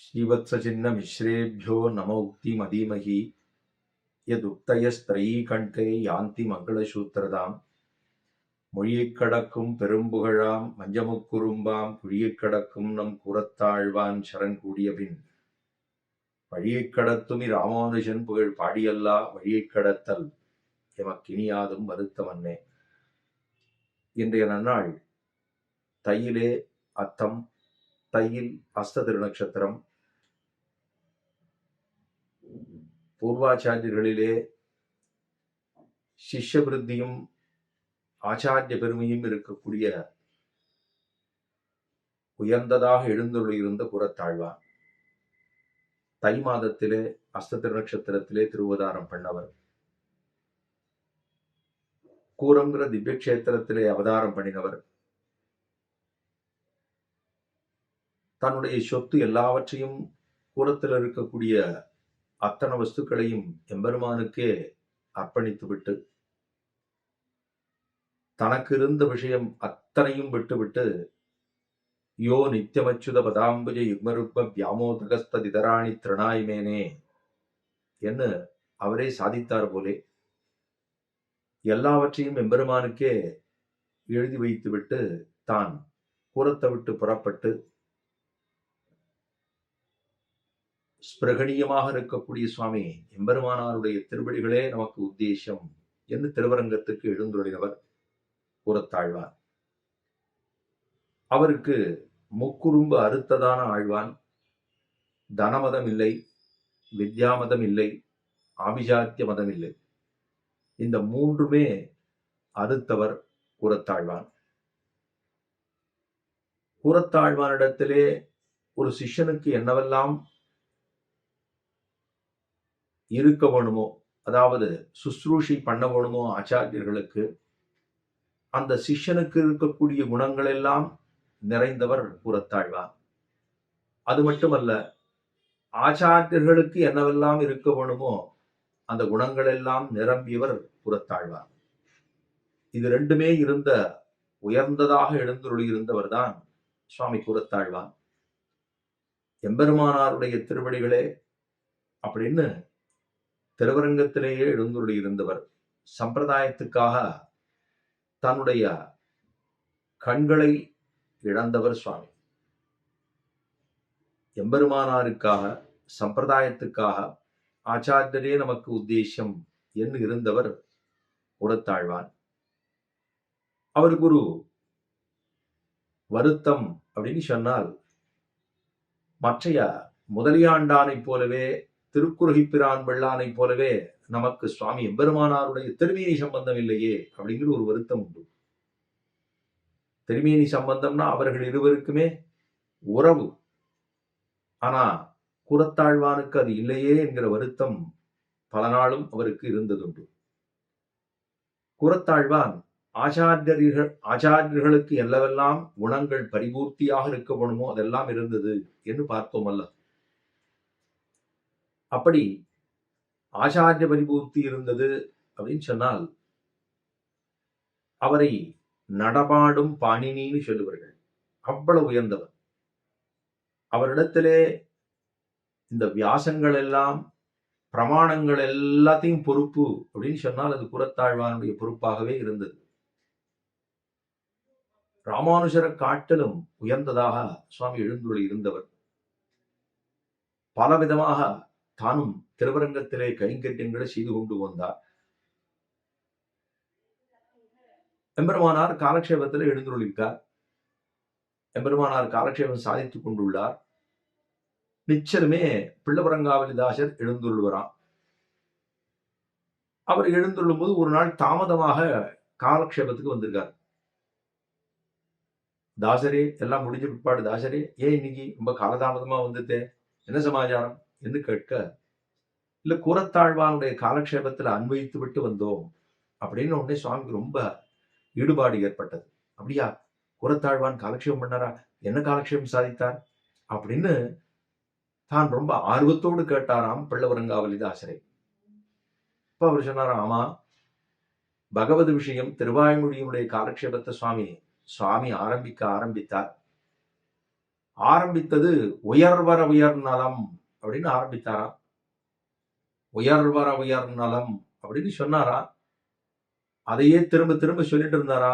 श्रीवत्सचिह्नमिश्रेभ्यो नमोक्तिमधीमहि यदुक्तयस्त्रयीकण्ठे यान्ति मङ्गलसूत्रदाम् மொழியைக் கடக்கும் பெரும்புகழாம் மஞ்சமுக்குறும்பாம் குழியைக் கடக்கும் நம் கூறத்தாழ்வான் சரண் கூடியபின் வழியைக் கடத்துமி ராமானுஜன் புகழ் பாடியல்லா வழியைக் கடத்தல் எமக்கினியாதும் வருத்தமன்னே. இன்றைய நன்னாள் தையிலே அத்தம், தையில் அஸ்த திருநட்சத்திரம். பூர்வாச்சாரியர்களிலே சிஷ்ய விருத்தியும் ஆச்சாரிய பெருமையும் இருக்கக்கூடிய உயர்ந்ததாக எழுந்துள்ளிருந்த கூறத்தாழ்வான் தை மாதத்திலே அஸ்த திருநட்சத்திரத்திலே திருவதாரம் பண்ணவர். கூரங்கிற திவ்ய கஷேத்திரத்திலே அவதாரம் பண்ணினவர். தன்னுடைய சொத்து எல்லாவற்றையும் கூரத்தில் இருக்கக்கூடிய அத்தனை வஸ்துக்களையும் எம்பெருமானுக்கே அர்ப்பணித்துவிட்டு தனக்கு இருந்த விஷயம் அத்தனையும் விட்டுவிட்டு யோ நித்தியமச்சுத பதாம்புஜ யுக்மருக்ம வியாமோதகஸ்ததிதராணி திருநாய்மேனே என்று அவரே சாதித்தார் போலே எல்லாவற்றையும் எம்பெருமானுக்கே எழுதி வைத்துவிட்டு தான் கூரத்தை விட்டு புறப்பட்டு ஸ்பிரகணியமாக இருக்கக்கூடிய சுவாமி எம்பெருமானாருடைய திருவடிகளே நமக்கு உத்தேசம் என்று திருவரங்கத்துக்கு எழுந்துள்ளினவர் கூறத்தாழ்வான். அவருக்கு முக்குறும்பு அறுத்ததான ஆழ்வான். தனமதம் இல்லை, வித்யாமதம் இல்லை, ஆபிஜாத்திய மதம் இல்லை. இந்த மூன்றுமே அறுத்தவர் கூறத்தாழ்வான். கூறத்தாழ்வானிடத்திலே ஒரு சிஷ்யனுக்கு என்னவெல்லாம் இருக்க வேணுமோ, அதாவது சுஸ்ரூஷி பண்ண வேணுமோ ஆச்சாரியர்களுக்கு, அந்த சிஷ்யனுக்கு இருக்கக்கூடிய குணங்கள் எல்லாம் நிறைந்தவர் கூறத்தாழ்வான். அது மட்டுமல்ல, ஆச்சாரியர்களுக்கு என்னவெல்லாம் இருக்க வேணுமோ அந்த குணங்கள் எல்லாம் நிரம்பியவர் கூறத்தாழ்வான். இது ரெண்டுமே இருந்த உயர்ந்ததாக எழுந்துருளியிருந்தவர் தான் சுவாமி கூறத்தாழ்வான். எம்பெருமானாருடைய திருவடிகளே அப்படின்னு திருவரங்கத்திலேயே எழுந்துருளியிருந்தவர். சம்பிரதாயத்துக்காக தன்னுடைய கண்களை இழந்தவர் சுவாமி. எம்பெருமானாருக்காக, சம்பிரதாயத்துக்காக, ஆச்சாரியரே நமக்கு உத்தேசம் என்று இருந்தவர் கூறத்தாழ்வான். அவருக்கு ஒரு வருத்தம் அப்படின்னு சொன்னால், மற்றைய முதலியாண்டானை போலவே திருக்குறுகிப்பிரான் வெள்ளானை போலவே நமக்கு சுவாமி எம்பெருமானாருடைய திருமேனி சம்பந்தம் இல்லையே அப்படிங்கிற ஒரு வருத்தம் உண்டு. திருமேனி சம்பந்தம்னா அவர்கள் இருவருக்குமே உறவு. ஆனா கூறத்தாழ்வானுக்கு அது இல்லையே என்கிற வருத்தம் பல நாளும் அவருக்கு இருந்ததுண்டு. கூறத்தாழ்வான் ஆச்சாரியர்களுக்கு எல்லவெல்லாம் குணங்கள் பரிபூர்த்தியாக இருக்க வேணுமோ அதெல்லாம் இருந்தது என்று பார்த்தோம் அல்ல. அப்படி ஆச்சாரிய பரிபூர்த்தி இருந்தது அப்படின்னு சொன்னால் அவரை நடமாடும் பாணினின்னு சொல்லுவார்கள். அவ்வளவு உயர்ந்தவர். அவரிடத்திலே இந்த வியாசங்கள் எல்லாம், பிரமாணங்கள் எல்லாத்தையும் பொறுப்பு அப்படின்னு சொன்னால் அது கூறத்தாழ்வானுடைய பொறுப்பாகவே இருந்தது. ராமானுஜரை காட்டிலும் உயர்ந்ததாக சுவாமி எழுந்துள்ளி இருந்தவர். பலவிதமாக தானும் திருவரங்கத்திலே கைங்கரியங்களை செய்து கொண்டு வந்தார். எம்பெருமானார் காலக்ஷேபத்தில் எழுந்துள்ளிருக்கார். எம்பெருமானார் காலக்ஷேபம் சாதித்துக் கொண்டுள்ளார். நிச்சயமே பிள்ளவரங்காவலிதாசர் எழுந்துள்ளுவராம். அவர் எழுந்துள்ளும் போது ஒரு நாள் தாமதமாக காலக்ஷேபத்துக்கு வந்திருக்கார். தாசரே, எல்லாம் முடிஞ்ச பிற்பாடு, தாசரே ஏன் இன்னைக்கு ரொம்ப காலதாமதமா வந்துட்டே, என்ன சமாச்சாரம் என்று கேட்க, இல்ல கூறத்தாழ்வானுடைய காலக்ஷேபத்துல அன்வயித்து விட்டு வந்தோம் அப்படின்னு உடனே சுவாமிக்கு ரொம்ப ஈடுபாடு ஏற்பட்டது. அப்படியா, கூறத்தாழ்வான் காலக்ஷேபம் பண்ணாரா, என்ன காலக்ஷேபம் சாதித்தார் அப்படின்னு தான் ரொம்ப ஆர்வத்தோடு கேட்டாராம் பிள்ளவரங்காவலிதாசரை. இப்ப அவர் சொன்னாராம், ஆமா, பகவத் விஷயம் திருவாய்மொழியினுடைய காலக்ஷேபத்தை சுவாமி ஆரம்பித்தார். ஆரம்பித்தது உயர்வர உயர் நலம் அப்படின்னு ஆரம்பித்தாராம். உயர்வர உயர் நலம் அப்படின்னு சொன்னாரா. அதையே திரும்ப திரும்ப சொல்லிட்டு இருந்தாரா.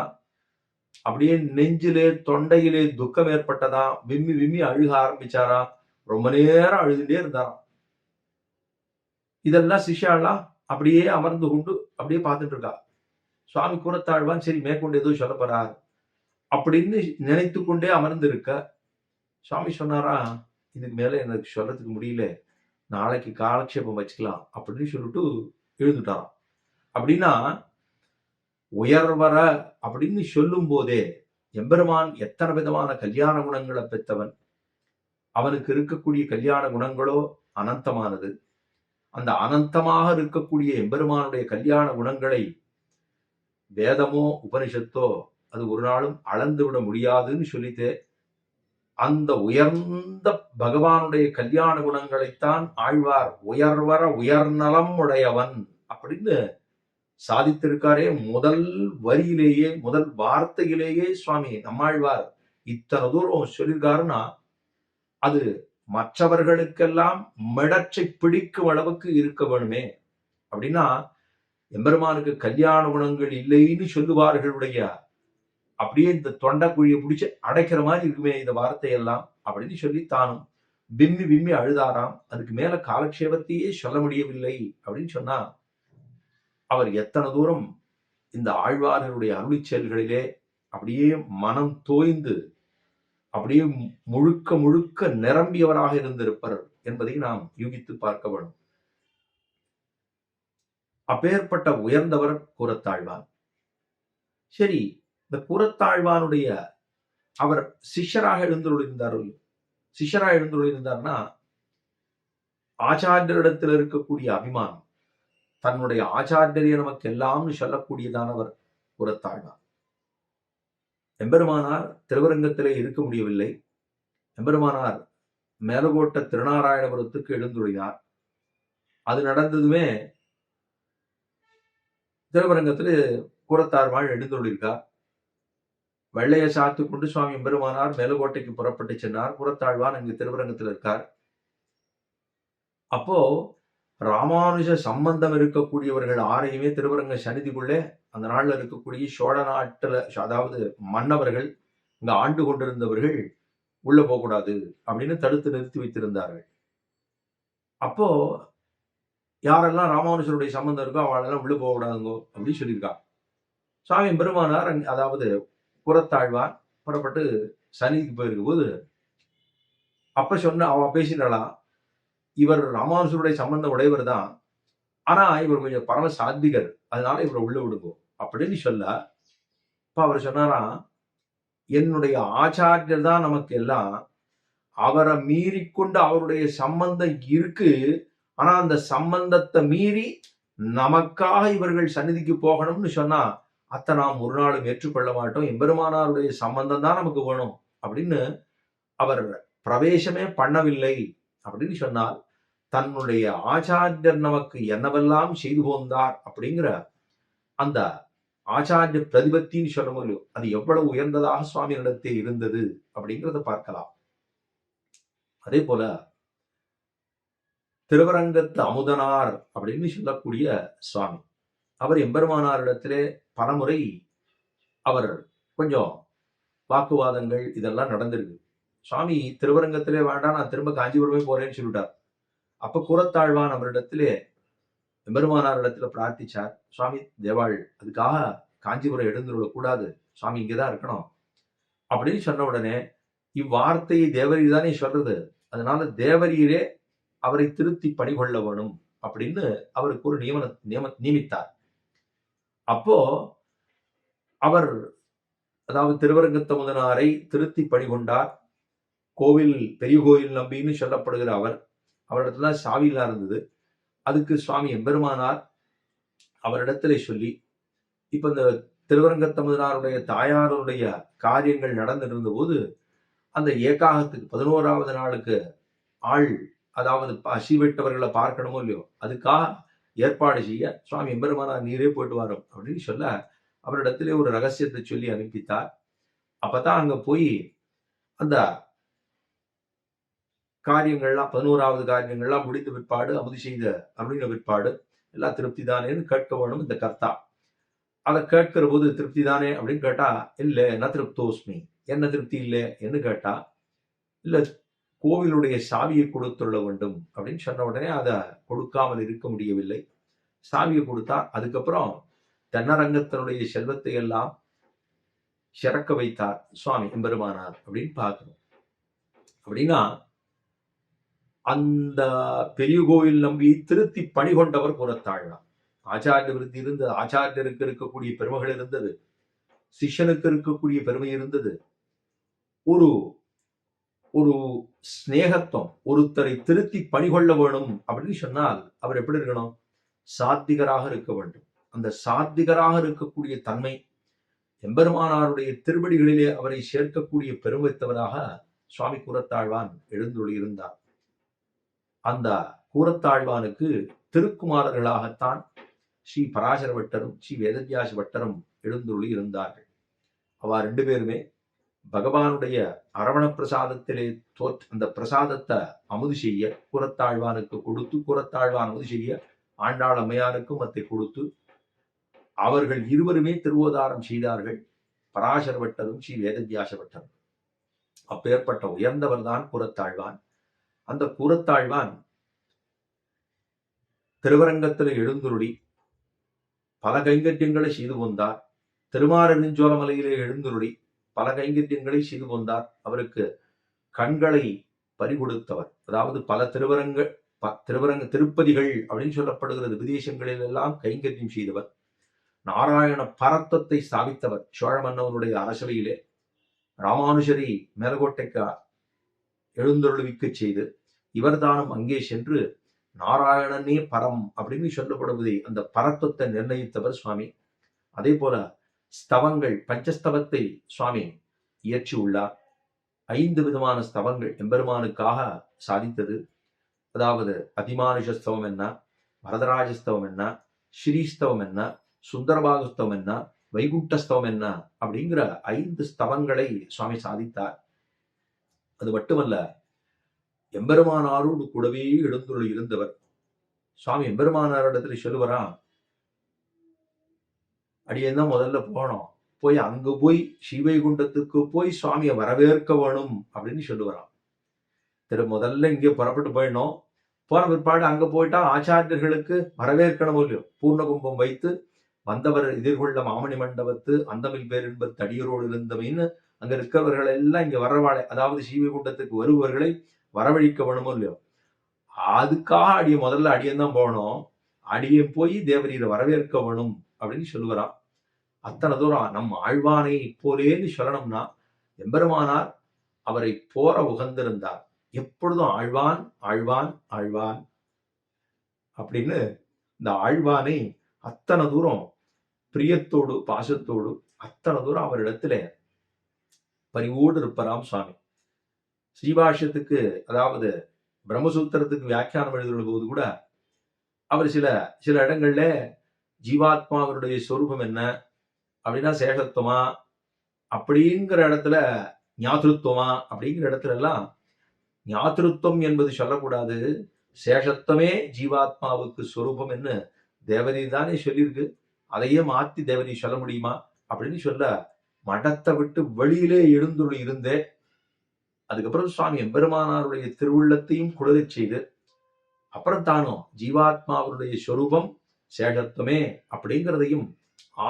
அப்படியே நெஞ்சிலே தொண்டையிலே துக்கம் ஏற்பட்டதா. விம்மி விம்மி அழுக ஆரம்பிச்சாரா. ரொம்ப நேரம் அழுதுட்டே இருந்தாராம். இதெல்லாம் சிஷ்யாலாம் அப்படியே அமர்ந்து கொண்டு அப்படியே பார்த்துட்டு இருக்கா. சுவாமி கூறத்தாழ்வான் சரி மேற்கொண்டு ஏதோ சொல்ல போறார் அப்படின்னு நினைத்து கொண்டே அமர்ந்து இருக்க சுவாமி சொன்னாரா, இதுக்கு மேல எனக்கு சொல்றதுக்கு முடியல, நாளைக்கு காலக்ஷேபம் வச்சுக்கலாம் அப்படின்னு சொல்லிட்டு எழுந்துட்டாராம். அப்படின்னா உயர்வர அப்படின்னு சொல்லும் போதே எம்பெருமான் எத்தனை விதமான கல்யாண குணங்களை பெற்றவன். அவனுக்கு இருக்கக்கூடிய கல்யாண குணங்களோ அனந்தமானது. அந்த அனந்தமாக இருக்கக்கூடிய எம்பெருமானுடைய கல்யாண குணங்களை வேதமோ உபனிஷத்தோ அது ஒரு நாளும் அளந்து விட முடியாதுன்னு சொல்லிட்டு அந்த உயர்ந்த பகவானுடைய கல்யாண குணங்களைத்தான் ஆழ்வார் உயர்வர உயர்நலம் உடையவன் அப்படின்னு சாதித்திருக்காரே. முதல் வரியிலேயே முதல் வார்த்தையிலேயே சுவாமி நம்மாழ்வார் இத்தனை தூரம் சொல்லியிருக்காருன்னா அது மற்றவர்களுக்கெல்லாம் மிடற்றை பிடிக்கும் அளவுக்கு இருக்க வேணுமே. அப்படின்னா எம்பெருமானுக்கு கல்யாண குணங்கள் இல்லைன்னு சொல்லுவார்களுடைய அப்படியே இந்த தொண்டைக்குழியை பிடிச்சு அடைக்கிற மாதிரி இருக்குமே இந்த வார்த்தையெல்லாம் அப்படின்னு சொல்லி தானும் விம்மி விம்மி அழுதாராம். அதுக்கு மேல காலக்ஷேபத்தையே சொல்ல முடியவில்லை அப்படின்னு சொன்னா அவர் எத்தனை தூரம் இந்த ஆழ்வார்களுடைய அருளி செயல்களிலே அப்படியே மனம் தோய்ந்து அப்படியே முழுக்க முழுக்க நிரம்பியவராக இருந்திருப்பார் என்பதை நாம் யூகித்து பார்க்க வேண்டும். அப்பேற்பட்ட உயர்ந்தவர் கூறத்தாழ்வான். சரி, இந்த கூறத்தாழ்வானுடைய அவர் சிஷ்யராக எழுந்துள்ளிருந்தார். சிஷ்யராக எழுந்துள்ளிருந்தார்னா ஆச்சாரியரிடத்தில் இருக்கக்கூடிய அபிமானம், தன்னுடைய ஆச்சாரியரை நமக்கு எல்லாம்னு சொல்லக்கூடியதானவர் கூறத்தாழ்வான். எம்பெருமானார் திருவரங்கத்திலே இருக்க முடியவில்லை. எம்பெருமானார் மேலகோட்ட திருநாராயணபுரத்துக்கு எழுந்துள்ளார். அது நடந்ததுமே திருவரங்கத்தில் கூறத்தாழ்வான் எழுந்துள்ளிருக்கார். வெள்ளைய சாத்து கொண்டு சுவாமி எம்பெருமானார் மேலகோட்டைக்கு புறப்பட்டு சென்றார். கூறத்தாழ்வான் அங்கு திருவரங்கத்தில் இருக்கார். அப்போ ராமானுஜ சம்பந்தம் இருக்கக்கூடியவர்கள் ஆரையுமே திருவரங்க சன்னிதிக்குள்ளே அந்த நாள்ல இருக்கக்கூடிய சோழ நாட்டுல அதாவது மன்னவர்கள் இங்க ஆண்டு கொண்டிருந்தவர்கள் உள்ள போகக்கூடாது அப்படின்னு தடுத்து நிறுத்தி வைத்திருந்தார்கள். அப்போ யாரெல்லாம் ராமானுஜருடைய சம்பந்தம் இருக்கோ அவளெல்லாம் உள்ள போகக்கூடாதுங்கோ அப்படின்னு சொல்லியிருக்காங்க. சுவாமி பெருமானார் அதாவது கூறத்தாழ்வான் புறப்பட்டு சன்னிதிக்கு போயிருக்கும் போது அப்ப சொன்ன அவ பேசினாலாம், இவர் ராமானுஜருடைய சம்பந்தம் உடையவர் தான், ஆனா இவர் கொஞ்சம் பரம சாத்விகர், அதனால இவரை உள்ள விடுவோம் அப்படின்னு சொல்ல இப்ப அவர் சொன்னாராம், என்னுடைய ஆச்சாரியர் தான் நமக்கு எல்லாம், அவரை மீறிக்கொண்டு அவருடைய சம்பந்தம் இருக்கு, ஆனா அந்த சம்பந்தத்தை மீறி நமக்காக இவர்கள் சந்நிதிக்கு போகணும்னு சொன்னா அத்தை நாம் ஒரு நாளும் ஏற்றுக்கொள்ள மாட்டோம். எம்பெருமானாருடைய சம்பந்தம் தான் நமக்கு வேணும் அப்படின்னு அவர் பிரவேசமே பண்ணவில்லை அப்படின்னு சொன்னால் தன்னுடைய ஆச்சாரியர் நமக்கு என்னவெல்லாம் செய்து போந்தார் அப்படிங்கிற அந்த ஆச்சாரிய பிரதிபத்தின்னு சொல்ல முடியும். அது எவ்வளவு உயர்ந்ததாக சுவாமியிடத்தே இருந்தது அப்படிங்கிறத பார்க்கலாம். அதே போல திருவரங்கத்து அமுதனார் அப்படின்னு சொல்லக்கூடிய சுவாமி, அவர் எம்பெருமானாரிடத்திலே பலமுறை அவர் கொஞ்சம் வாக்குவாதங்கள் இதெல்லாம் நடந்திருக்கு. சுவாமி திருவரங்கத்திலே வேண்டாம், நான் திரும்ப காஞ்சிபுரமே போறேன்னு சொல்லிட்டார். அப்ப கூறத்தாழ்வான் அவரிடத்திலே எம்பெருமானாரிடத்துல பிரார்த்திச்சார், சுவாமி தேவாள் அதுக்காக காஞ்சிபுரம் எழுந்துள்ள கூடாது, சுவாமி இங்கதான் இருக்கணும் அப்படின்னு சொன்ன உடனே இவ்வார்த்தையை தேவரீர் தானே சொல்றது, அதனால தேவரீரே அவரை திருத்தி பணிகொள்ள வேணும் அப்படின்னு அவருக்கு ஒரு நியமித்தார். அப்போ அவர் அதாவது திருவரங்கத்தமுதனாரை திருத்தி பணிகொண்டார். கோவில் பெரிய கோயில் நம்பின்னு சொல்லப்படுகிற அவரிடத்துல சாவிலாம் இருந்தது. அதுக்கு சுவாமி எம்பெருமானார் அவரிடத்திலே சொல்லி, இப்ப இந்த திருவரங்கத்தமுதனாருடைய தாயாருடைய காரியங்கள் நடந்திருந்த போது அந்த ஏகாகத்துக்கு 11வது நாளுக்கு ஆள் அதாவது பசிவிட்டவர்களை பார்க்கணுமோ இல்லையோ அதுக்காக ஏற்பாடு செய்ய சுவாமி எம்பெருமானார் நீரே போயிட்டு வரும் அப்படின்னு சொல்ல அவரிடத்திலே ஒரு ரகசியத்தை சொல்லி அனுப்பித்தார். அப்பதான் அங்க போய் அந்த காரியங்கள்லாம் 11வது காரியங்கள்லாம் முடிந்த பிற்பாடு அமுது செய்த அருளின பிற்பாடு எல்லாம் திருப்தி தானேன்னு கேட்க வேணும் இந்த கர்த்தா. அதை கேட்கிற போது திருப்தி தானே அப்படின்னு கேட்டா, இல்ல ந திருப்தோஸ்மி, என்ன திருப்தி இல்லை என்று கேட்டா, இல்ல கோவிலுடைய சாவியை கொடுத்துள்ள வேண்டும் அப்படின்னு சொன்ன உடனே அதை கொடுக்காமல் இருக்க முடியவில்லை. சாவியை கொடுத்தா அதுக்கப்புறம் தென்னரங்கத்தினுடைய செல்வத்தை எல்லாம் சிறக்க வைத்தார் சுவாமி எம்பெருமானார் அப்படின்னு பார்க்கணும். அப்படின்னா அந்த பெரிய கோயில் நம்பி திருத்தி பணி கொண்டவர் கூறத்தாழ்வார். ஆச்சாரிய விருத்தி இருந்தது, ஆச்சாரியருக்கு இருக்கக்கூடிய பெருமைகள் இருந்தது, சிஷ்யனுக்கு இருக்கக்கூடிய பெருமை இருந்தது. ஒரு ஒரு ஸ்நேகத்துவம், ஒருத்தரை திருத்தி பணி கொள்ள வேணும் அப்படின்னு சொன்னால் அவர் எப்படி இருக்கணும்? சாத்திகராக இருக்க வேண்டும். அந்த சாத்திகராக இருக்கக்கூடிய தன்மை எம்பெருமானாருடைய திருவடிகளிலே அவரை சேர்க்கக்கூடிய பெருமைத்தவராக சுவாமி கூறத்தாழ்வான் எழுந்துள்ளி இருந்தார். அந்த கூறத்தாழ்வானுக்கு திருக்குமாரர்களாகத்தான் ஸ்ரீ பராசர பட்டரும் ஸ்ரீ வேதவியாச பட்டரும் எழுந்துள்ளி இருந்தார்கள். அவ 2 பேருமே பகவானுடைய அரவண பிரசாதத்திலே அந்த பிரசாதத்தை அமுது செய்ய கூறத்தாழ்வானுக்கு கொடுத்து, கூறத்தாழ்வான் அமுது செய்ய ஆண்டாள் அம்மையாருக்கும் அதை கொடுத்து அவர்கள் இருவருமே திருவோதாரம் செய்தார்கள். பராசர பட்டரும் ஸ்ரீ வேதவியாச பட்டரும். அப்பேற்பட்ட உயர்ந்தவர் தான் கூறத்தாழ்வான். அந்த கூறத்தாழ்வான் திருவரங்கத்தில் எழுந்துருளி பல கைங்கரியங்களை செய்து கொண்டார். திருமாலிருஞ்சோலமலையிலே எழுந்துருளி பல கைங்கரியங்களை செய்து கொண்டார். அவருக்கு கண்களை பறிகொடுத்தவர். அதாவது பல திருவரங்க திருப்பதிகள் அப்படின்னு சொல்லப்படுகிறது விதேசங்களில் எல்லாம் கைங்கரியம் செய்தவர். நாராயண பரத்தத்தை ஸ்தாபித்தவர். சோழ மன்னவனுடைய அரசவையிலே ராமானுஜரை மேலகோட்டைக்கு எழுந்தருளுவிக்க செய்து இவர்தானும் அங்கே சென்று நாராயணனே பரம் அப்படின்னு சொல்லப்படுவதை அந்த பரத்துவத்தை நிர்ணயித்தவர் சுவாமி. அதே போல ஸ்தவங்கள், பஞ்சஸ்தவத்தை சுவாமி இயற்றி உள்ளார். 5 விதமான ஸ்தவங்கள் எம்பெருமானுக்காக சாதித்தது. அதாவது அதிமானுஷஸ்தவம் என்ன, வரதராஜஸ்தவம் என்ன, ஸ்ரீஸ்தவம் என்ன, சுந்தரபாகஸ்தவம் என்ன, வைகுண்டஸ்தவம் என்ன அப்படிங்கிற 5 ஸ்தவங்களை சுவாமி சாதித்தார். அது மட்டுமல்ல, எம்பெருமானாரோடு கூடவே எழுந்துள்ள இருந்தவர். சுவாமி எம்பெருமானாரிடத்துல சொல்லுவரான், அடியேன் தான் முதல்ல போனோம், போய் அங்க போய் ஸ்ரீவைகுண்டத்துக்கு போய் சுவாமியை வரவேற்க வேணும் அப்படின்னு சொல்லுவரான். முதல்ல இங்கே புறப்பட்டு போயிடணும். போன பிற்பாடு அங்க போயிட்டா ஆச்சாரியர்களுக்கு வரவேற்கணும் இல்லையோ, பூர்ண கும்பம் வைத்து வந்தவர் எதிர்கொள்ள மாமணி மண்டபத்து அந்தமில் பேர் என்பது தடியரோடு இருந்தவைன்னு அங்க இருக்கிறவர்கள் எல்லாம் இங்க வரவாழை, அதாவது ஸ்ரீவைகுண்டத்துக்கு வருபவர்களை வரவழிக்க வேணுமோ இல்லையோ, அதுக்காக முதல்ல அடியன் தான் போகணும், அடியன் போய் தேவரீரை வரவேற்க வேணும் அப்படின்னு சொல்லுவாராம். அத்தனை தூரம் நம் ஆழ்வானை போலேன்னு சொல்லணும்னா எம்பெருமானார் அவரை போற உகந்திருந்தார். எப்பொழுதும் ஆழ்வான் ஆழ்வான் ஆழ்வான் அப்படின்னு இந்த ஆழ்வானை அத்தனை தூரம் பிரியத்தோடு பாசத்தோடு அத்தனை தூரம் அவரிடத்துல பரிவோடு இருப்பாராம் சுவாமி. ஸ்ரீபாஷ்யத்துக்கு, அதாவது பிரம்மசூத்திரத்துக்கு வியாக்கியானம் எழுதுகிற போது கூட அவர் சில இடங்கள்ல ஜீவாத்மாவருடைய சொரூபம் என்ன அப்படின்னா சேஷத்துவமா அப்படிங்கிற இடத்துல ஞாதிருத்துவமா அப்படிங்கிற இடத்துல எல்லாம் ஞாதிருத்துவம் என்பது சொல்லக்கூடாது, சேஷத்துவமே ஜீவாத்மாவுக்கு சொரூபம் என்று தேவதி தானே சொல்லியிருக்கு. அதையே மாத்தி தேவதி சொல்ல முடியுமா அப்படின்னு சொல்ல மடத்தை விட்டு வெளியிலே எழுந்துள்ள இருந்தே அதுக்கப்புறம் சுவாமி எம்பெருமானாருடைய திருவுள்ளத்தையும் குளிரச் செய்து அப்புறம் தானும் ஜீவாத்மாவுடைய சொரூபம் சேஷத்துவமே அப்படிங்கிறதையும்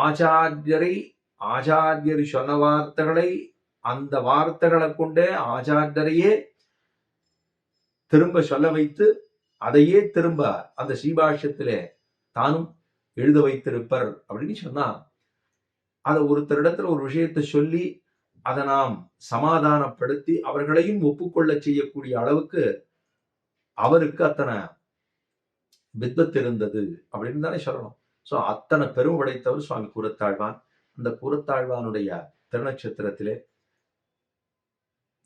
ஆச்சாரியர் சொன்ன வார்த்தைகளை அந்த வார்த்தைகளை கொண்டே ஆச்சாரியரையே திரும்ப சொல்ல வைத்து அதையே திரும்ப அந்த ஸ்ரீபாஷ்யத்திலே தானும் எழுத வைத்திருப்பர் அப்படின்னு சொன்னா, அதை ஒருத்தரிடத்துல ஒரு விஷயத்தை சொல்லி அதை நாம் சமாதானப்படுத்தி அவர்களையும் ஒப்புக்கொள்ள செய்யக்கூடிய அளவுக்கு அவருக்கு அத்தனை வித்வத் இருந்தது அப்படின்னு தானே சொல்லணும். சோ அத்தனை பெரும் படைத்தவர் சுவாமி கூறத்தாழ்வான். அந்த கூறத்தாழ்வானுடைய திருநட்சத்திரத்திலே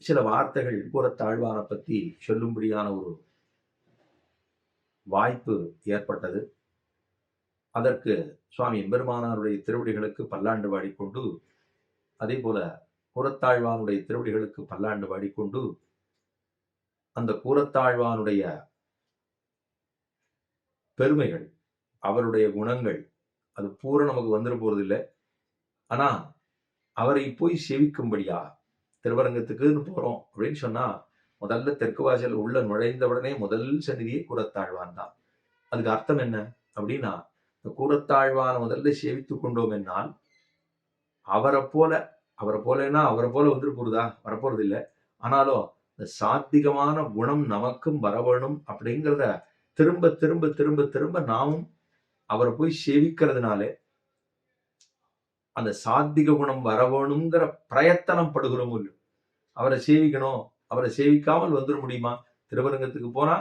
சில வார்த்தைகள் கூறத்தாழ்வானை பத்தி சொல்லும்படியான ஒரு வாய்ப்பு ஏற்பட்டது. அதற்கு சுவாமி எம்பெருமானாருடைய திருவடிகளுக்கு பல்லாண்டு வாடிக்கொண்டு, அதே போல கூறத்தாழ்வானுடைய திருவடிகளுக்கு பல்லாண்டு வாடிக்கொண்டு அந்த கூரத்தாழ்வானுடைய பெருமைகள், அவருடைய குணங்கள் அது பூரா நமக்கு வந்துட போறது இல்லை. ஆனா அவரை போய் சேவிக்கும்படியா திருவரங்கத்துக்குன்னு போறோம் அப்படின்னு சொன்னா முதல்ல தெற்கு வாசல் உள்ள நுழைந்தவுடனே முதல் சந்நிதியே கூரத்தாழ்வான் தான். அதுக்கு அர்த்தம் என்ன அப்படின்னா, இந்த கூரத்தாழ்வான முதல்ல சேவித்துக் கொண்டோம் என்னால் அவரை போல அவரை போல வந்துட்டு போறதா வரப்போறது இல்லை. ஆனாலும் இந்த சாத்விகமான குணம் நமக்கும் வரவேணும் அப்படிங்கிறத திரும்ப திரும்ப திரும்ப திரும்ப நாமும் அவரை போய் சேவிக்கிறதுனாலே அந்த சாத்விக குணம் வரவேணுங்கிற பிரயத்தனம் படுகிறோம். அவரை சேவிக்கணும், அவரை சேவிக்காமல் வந்துட முடியுமா? திருவரங்கத்துக்கு போனா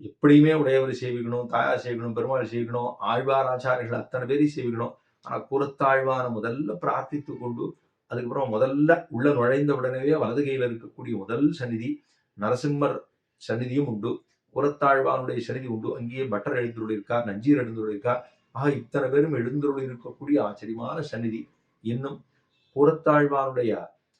எப்படியுமே உடையவரை சேவிக்கணும், தாயார் சேவிக்கணும், பெருமாள் சேவிக்கணும், ஆழ்வார் ஆச்சாரியர்கள் அத்தனை பேரையும் சேவிக்கணும். ஆனா கூரத்தாழ்வான முதல்ல பிரார்த்தித்து கொண்டு அதுக்கப்புறம் முதல்ல உள்ள நுழைந்த உடனே வலது கையில இருக்கக்கூடிய முதல் சந்நிதி நரசிம்மர் சந்நிதியும் உண்டு, கூரத்தாழ்வானுடைய சந்நிதி உண்டு. அங்கேயே பட்டர் எழுந்துள்ளிருக்கார், நஞ்சீர் எழுந்துள்ளிருக்கார். இத்தனை பேரும் எழுந்துள்ள இருக்கக்கூடிய ஆச்சரியமான சந்நிதி. இன்னும் கூரத்தாழ்வானுடைய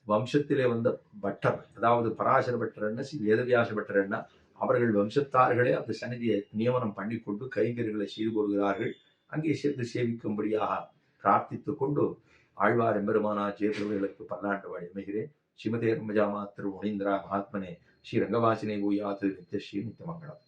வம்சத்திலே வந்த பட்டர், அதாவது பராசர பட்டர் என்ன, வேதவியாச பட்டர் என்ன, அவர்கள் வம்சத்தார்களே அந்த சந்நிதியை நியமனம் பண்ணி கொண்டு கைங்கரிகளை செய்து கொள்கிறார்கள். அங்கே சென்று சேவிக்கும்படியாக பிரார்த்தித்துக் கொண்டு ஆழ்வார் எம்பெருமானா சேத்திரவர்களுக்கு பல்லாண்டு வாடி அமைகிறேன். ஸ்ரீமதே ரம்மஜாமா திரு முனீந்திரா மகாத்மனே ஸ்ரீ ரங்கவாசினை பூயாத்து நித்யஸ்ரீ நித்தியமங்கலம்.